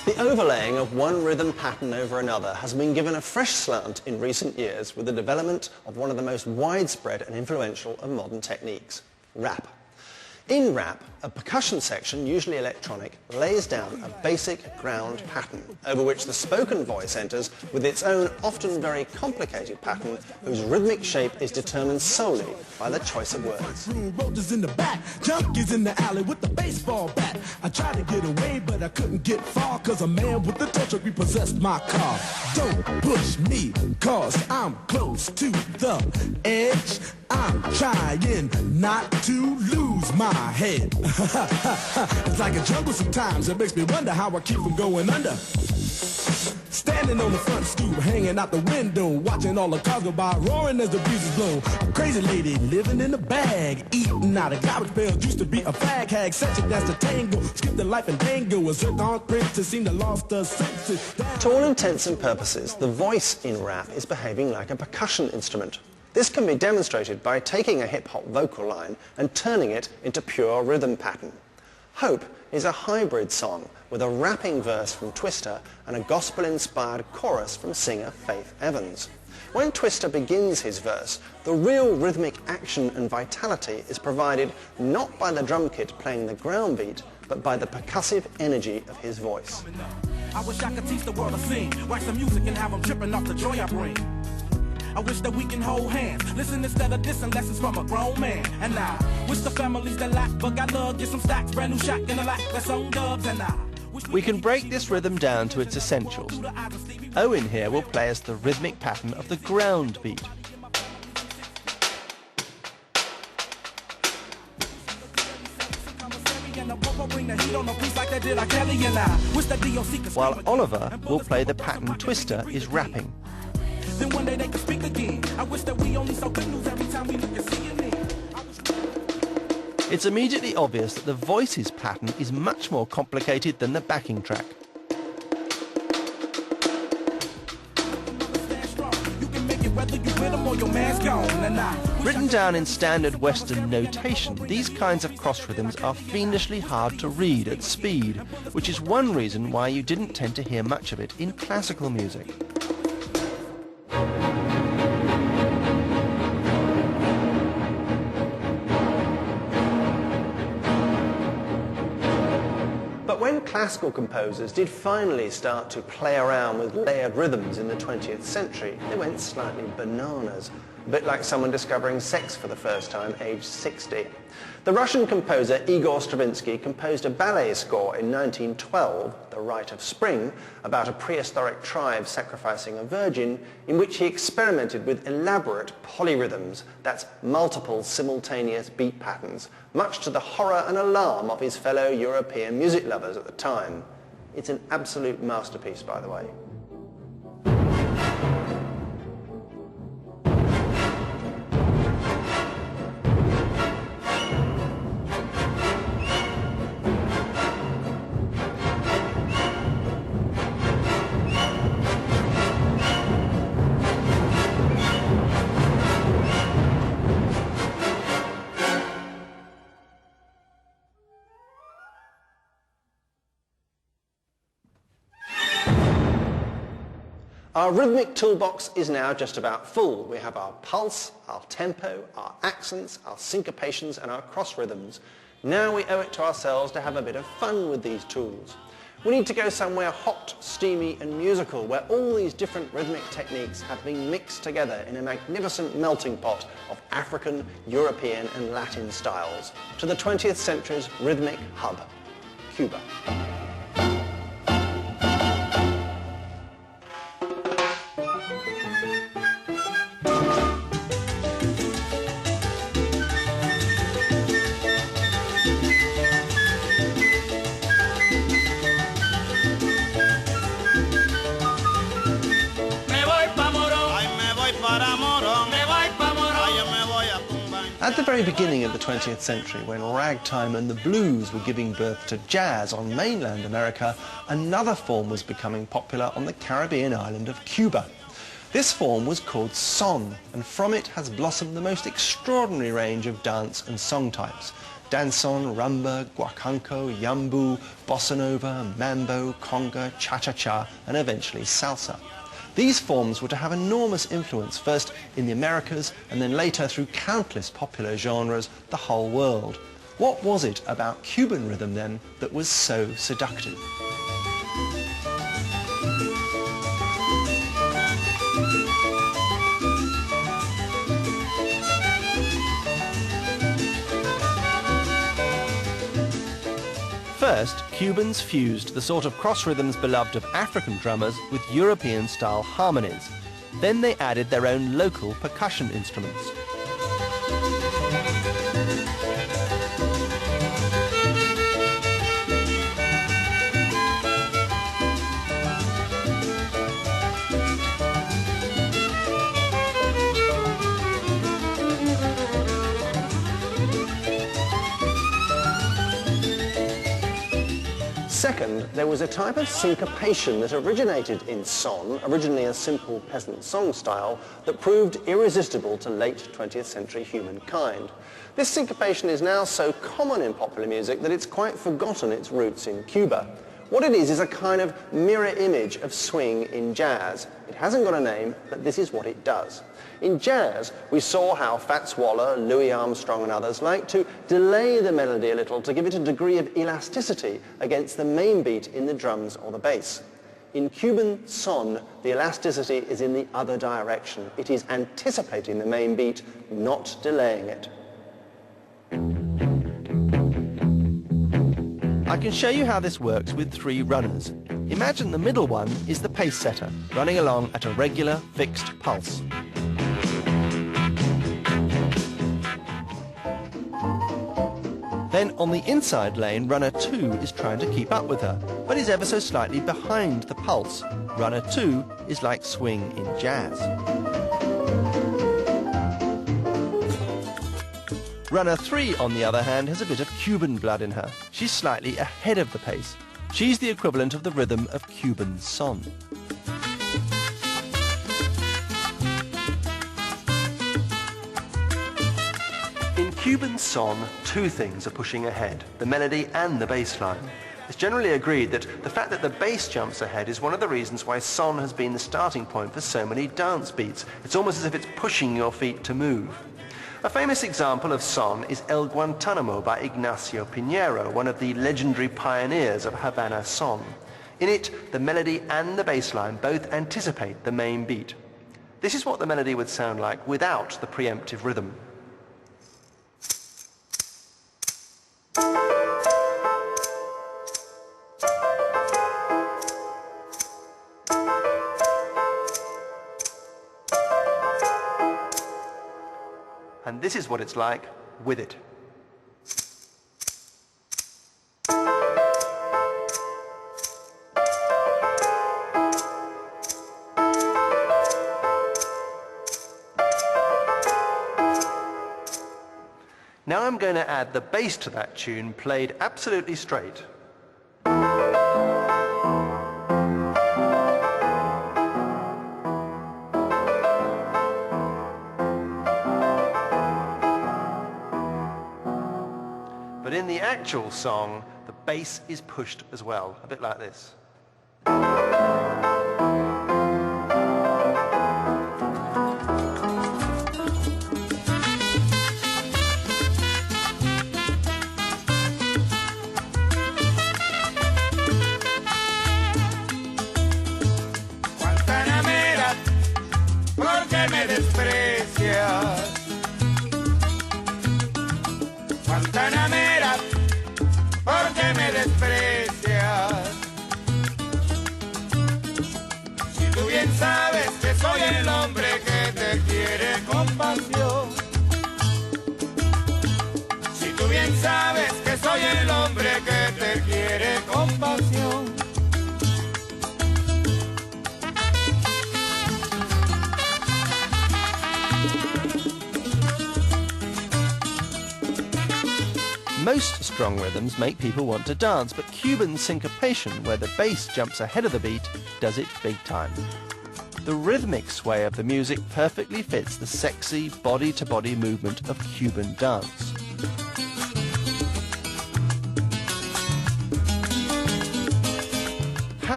The overlaying of one rhythm pattern over another has been given a fresh slant in recent years with the development of one of the most widespread and influential of modern techniques, rap. In rap, a percussion section, usually electronic, lays down a basic ground pattern over which the spoken voice enters with its own often very complicated pattern whose rhythmic shape is determined solely by the choice of words. Roaches in the back, junkies in the alley with the baseball bat. I tried to get away, but I couldn't get far, cause a man with the tow truck repossessed my car. Don't push me, cause I'm close to the edge. I'm trying not to lose my head. It's like a jungle sometimes. It makes me wonder how I keep from going under. Standing on the front stoop, hanging out the window, watching all the cars go by, roaring as the breezes blow. A crazy lady living in a bag, eating out of garbage pails. Used to be a fag hag, such a dance to tango. Skipped the life and dango. A zircon princess seemed to lost her senses. To all intents and purposes, the voice in rap is behaving like a percussion instrument. This can be demonstrated by taking a hip-hop vocal line and turning it into pure rhythm pattern. Hope is a hybrid song with a rapping verse from Twista and a gospel-inspired chorus from singer Faith Evans. When Twista begins his verse, the real rhythmic action and vitality is provided not by the drum kit playing the ground beat, but by the percussive energy of his voice. I wish I could teach the world to sing, write some music and have them tripping off the joy I bring. I wish that we can hold hands, listen instead of dissing lessons from a grown man. And I wish the families that lack, but got love, get some stacks, brand new shack in the lack, that's on dubs. And I we can break this rhythm down to its essentials. Owen here will play us the rhythmic pattern of the ground beat. While Oliver will play the pattern Twista is rapping. Then one day they can speak again. I wish that we only saw good news every time we look at CNN. It's immediately obvious that the voice's pattern is much more complicated than the backing track. Written down in standard Western notation, these kinds of cross rhythms are fiendishly hard to read at speed, which is one reason why you didn't tend to hear much of it in classical music. But when classical composers did finally start to play around with layered rhythms in the 20th century, they went slightly bananas, a bit like someone discovering sex for the first time aged 60. The Russian composer Igor Stravinsky composed a ballet score in 1912, the Rite of Spring, about a prehistoric tribe sacrificing a virgin, in which he experimented with elaborate polyrhythms, that's multiple simultaneous beat patterns, much to the horror and alarm of his fellow European music lovers at the time. It's an absolute masterpiece, by the way. Our rhythmic toolbox is now just about full. We have our pulse, our tempo, our accents, our syncopations and our cross rhythms. Now we owe it to ourselves to have a bit of fun with these tools. We need to go somewhere hot, steamy and musical where all these different rhythmic techniques have been mixed together in a magnificent melting pot of African, European and Latin styles to the 20th century's rhythmic hub, Cuba. At the very beginning of the 20th century, when ragtime and the blues were giving birth to jazz on mainland America, another form was becoming popular on the Caribbean island of Cuba. This form was called song, and from it has blossomed the most extraordinary range of dance and song types. danson, rumba, guacanco, yambu, bossa nova, mambo, conga, cha-cha-cha, and eventually salsa. These forms were to have enormous influence, first in the Americas and then later through countless popular genres the whole world. What was it about Cuban rhythm then that was so seductive? First, Cubans fused the sort of cross rhythms beloved of African drummers with European-style harmonies. Then they added their own local percussion instruments. Second, there was a type of syncopation that originated in son, originally a simple peasant song style, that proved irresistible to late 20th century humankind. This syncopation is now so common in popular music that it's quite forgotten its roots in Cuba. What it is a kind of mirror image of swing in jazz. It hasn't got a name, but this is what it does. In jazz, we saw how Fats Waller, Louis Armstrong and others like to delay the melody a little to give it a degree of elasticity against the main beat in the drums or the bass. In Cuban son, the elasticity is in the other direction. It is anticipating the main beat, not delaying it. I can show you how this works with 3 runners. Imagine the middle one is the pace setter, running along at a regular, fixed pulse. Then on the inside lane, runner 2 is trying to keep up with her, but is ever so slightly behind the pulse. Runner 2 is like swing in jazz. Runner 3, on the other hand, has a bit of Cuban blood in her. She's slightly ahead of the pace. She's the equivalent of the rhythm of Cuban son. In Cuban son, 2 things are pushing ahead, the melody and the bass line. It's generally agreed that the fact that the bass jumps ahead is one of the reasons why son has been the starting point for so many dance beats. It's almost as if it's pushing your feet to move. A famous example of son is El Guantanamo by Ignacio Piñero, one of the legendary pioneers of Havana son. In it, the melody and the bass line both anticipate the main beat. This is what the melody would sound like without the preemptive rhythm. And this is what it's like with it. Now I'm going to add the bass to that tune, played absolutely straight. But in the actual song, the bass is pushed as well, a bit like this. Guantanamera, ¿por qué me desprecias? Guantanamera, ¿por qué me desprecias? Si tú bien sabes que soy el hombre que te quiere con pasión. Si tú bien sabes que soy el hombre que te quiere con pasión. Most strong rhythms make people want to dance, but Cuban syncopation, where the bass jumps ahead of the beat, does it big time. The rhythmic sway of the music perfectly fits the sexy body-to-body movement of Cuban dance.